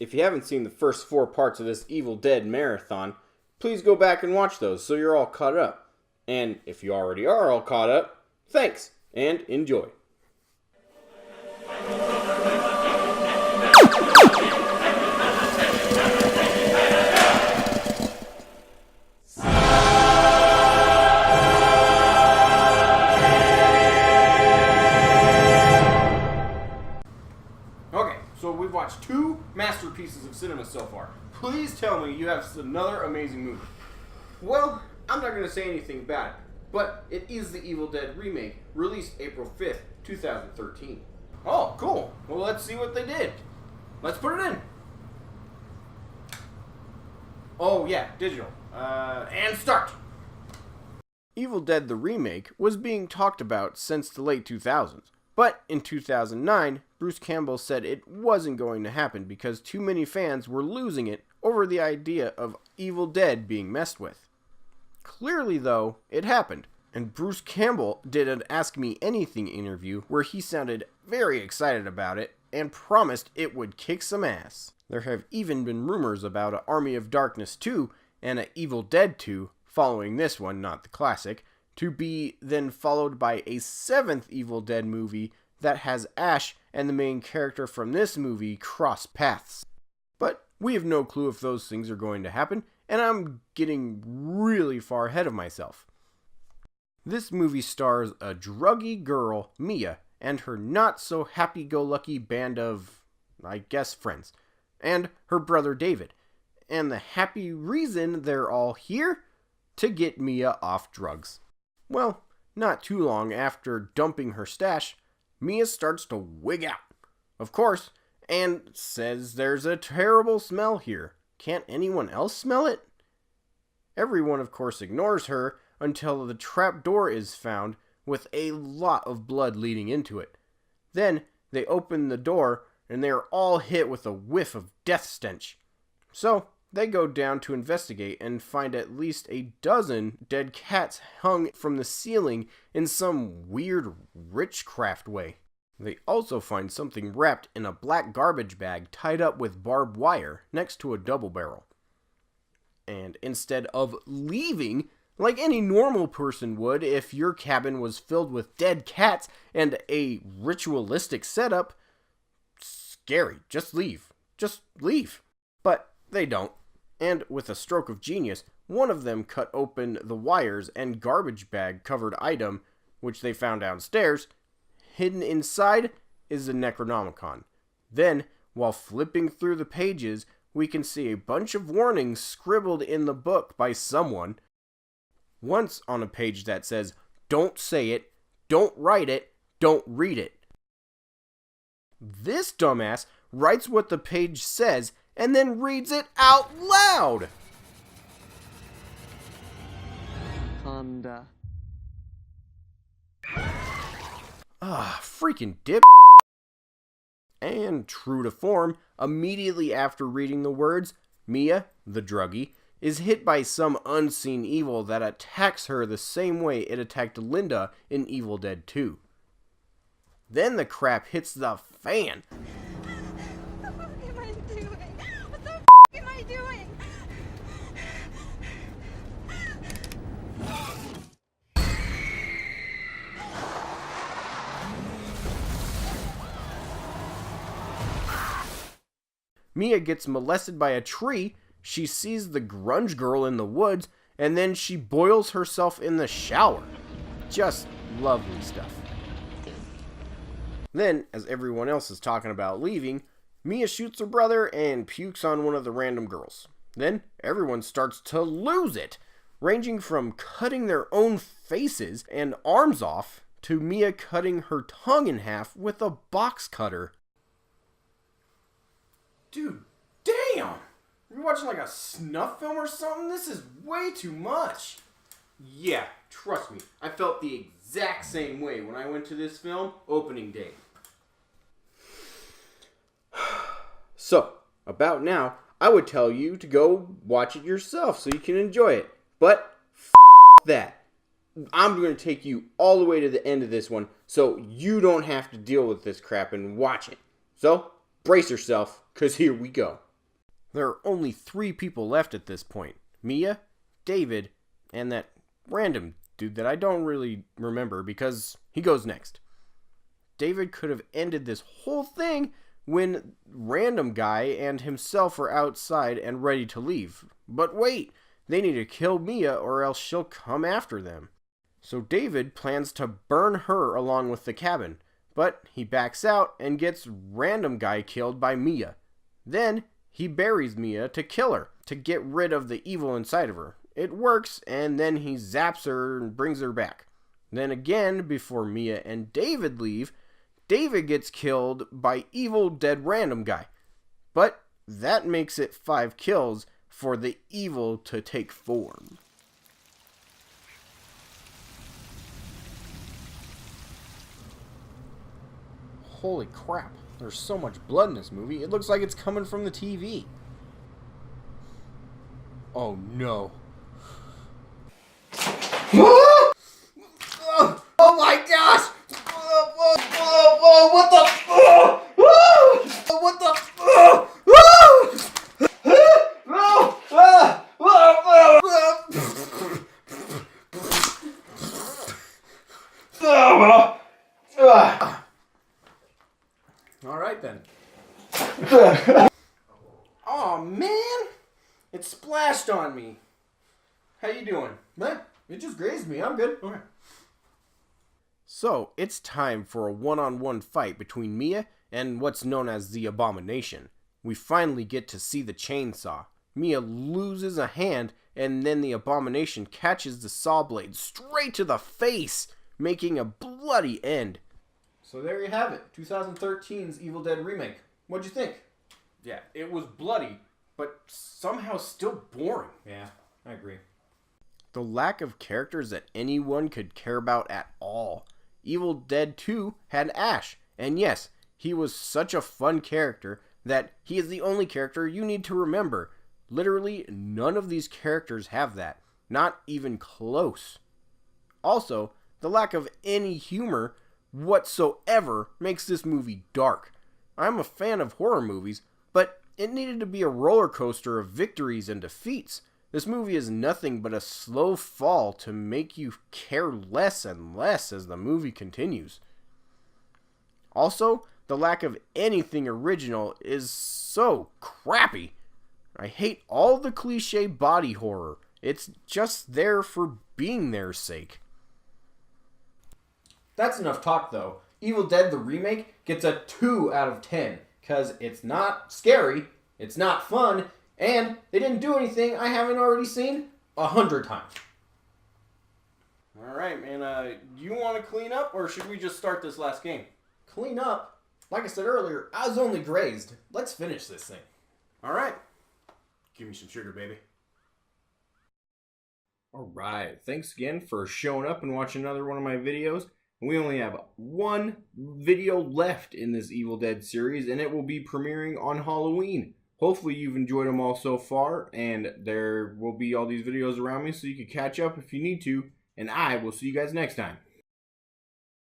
if you haven't seen the first 4 parts of this Evil Dead marathon, please go back and watch those so you're all caught up. And if you already are all caught up, thanks and enjoy. Okay, so we've watched 2 masterpieces of cinema so far. Please tell me you have another amazing movie. Well, I'm not going to say anything bad, but it is the Evil Dead remake, released April 5th, 2013. Oh, cool. Well, let's see what they did. Let's put it in. Oh, yeah, digital. And start. Evil Dead the remake was being talked about since the late 2000s, but in 2009, Bruce Campbell said it wasn't going to happen because too many fans were losing it over the idea of Evil Dead being messed with. Clearly, though, it happened, and Bruce Campbell did an Ask Me Anything interview where he sounded very excited about it and promised it would kick some ass. There have even been rumors about an Army of Darkness 2 and an Evil Dead 2, following this one, not the classic, to be then followed by a 7th Evil Dead movie that has Ash and the main character from this movie cross paths. But we have no clue if those things are going to happen, and I'm getting really far ahead of myself. This movie stars a druggy girl, Mia, and her not-so-happy-go-lucky band of, I guess, friends, and her brother David. And the happy reason they're all here? To get Mia off drugs. Well, not too long after dumping her stash, Mia starts to wig out, of course, and says there's a terrible smell here. Can't anyone else smell it? Everyone, of course, ignores her until the trap door is found with a lot of blood leading into it. Then they open the door and they are all hit with a whiff of death stench. So they go down to investigate and find at least a dozen dead cats hung from the ceiling in some weird witchcraft way. They also find something wrapped in a black garbage bag tied up with barbed wire next to a double barrel. And instead of leaving, like any normal person would if your cabin was filled with dead cats and a ritualistic setup, scary, just leave. Just leave. But they don't. And with a stroke of genius, one of them cut open the wires and garbage bag covered item, which they found downstairs. Hidden inside is the Necronomicon. Then, while flipping through the pages, we can see a bunch of warnings scribbled in the book by someone. Once on a page that says, "Don't say it, don't write it, don't read it." This dumbass writes what the page says and then reads it out loud! Honda. Freaking dip. And true to form, immediately after reading the words, Mia, the druggie, is hit by some unseen evil that attacks her the same way it attacked Linda in Evil Dead 2. Then the crap hits the fan. What the f*** am I doing? What the f*** am I doing? Mia gets molested by a tree, she sees the grunge girl in the woods, and then she boils herself in the shower. Just lovely stuff. Then, as everyone else is talking about leaving, Mia shoots her brother and pukes on one of the random girls. Then, everyone starts to lose it, ranging from cutting their own faces and arms off to Mia cutting her tongue in half with a box cutter. Dude, damn! You're watching like a snuff film or something? This is way too much. Yeah, trust me, I felt the exact same way when I went to this film opening day. So, about now, I would tell you to go watch it yourself so you can enjoy it. But, that. I'm going to take you all the way to the end of this one so you don't have to deal with this crap and watch it. So, brace yourself, because here we go. There are only 3 people left at this point. Mia, David, and that random dude that I don't really remember because he goes next. David could have ended this whole thing when random guy and himself are outside and ready to leave. But wait, they need to kill Mia or else she'll come after them. So David plans to burn her along with the cabin, but he backs out and gets random guy killed by Mia. Then he buries Mia to kill her, to get rid of the evil inside of her. It works, and then he zaps her and brings her back. Then again, before Mia and David leave, David gets killed by Evil Dead random guy. But that makes it 5 kills for the evil to take form. Holy crap, there's so much blood in this movie, it looks like it's coming from the TV. Oh no. Oh my gosh! What the? What the? All right then. Oh man, it splashed on me. How you doing? It just grazed me. I'm good. Okay. So, it's time for a one-on-one fight between Mia and what's known as the Abomination. We finally get to see the chainsaw. Mia loses a hand, and then the Abomination catches the saw blade straight to the face, making a bloody end. So there you have it, 2013's Evil Dead remake. What'd you think? Yeah, it was bloody, but somehow still boring. Yeah, I agree. The lack of characters that anyone could care about at all. Evil Dead 2 had Ash, and yes, he was such a fun character that he is the only character you need to remember. Literally, none of these characters have that. Not even close. Also, the lack of any humor whatsoever makes this movie dark. I'm a fan of horror movies, but it needed to be a roller coaster of victories and defeats. This movie is nothing but a slow fall to make you care less and less as the movie continues. Also, the lack of anything original is so crappy. I hate all the cliche body horror. It's just there for being their sake. That's enough talk though. Evil Dead the remake gets a 2 out of 10 because it's not scary, it's not fun, and they didn't do anything I haven't already seen 100 times. Alright, man, you want to clean up, or should we just start this last game? Clean up? Like I said earlier, I was only grazed. Let's finish this thing. Alright. Give me some sugar, baby. Alright, thanks again for showing up and watching another one of my videos. We only have one video left in this Evil Dead series, and it will be premiering on Halloween. Hopefully you've enjoyed them all so far, and there will be all these videos around me so you can catch up if you need to, and I will see you guys next time.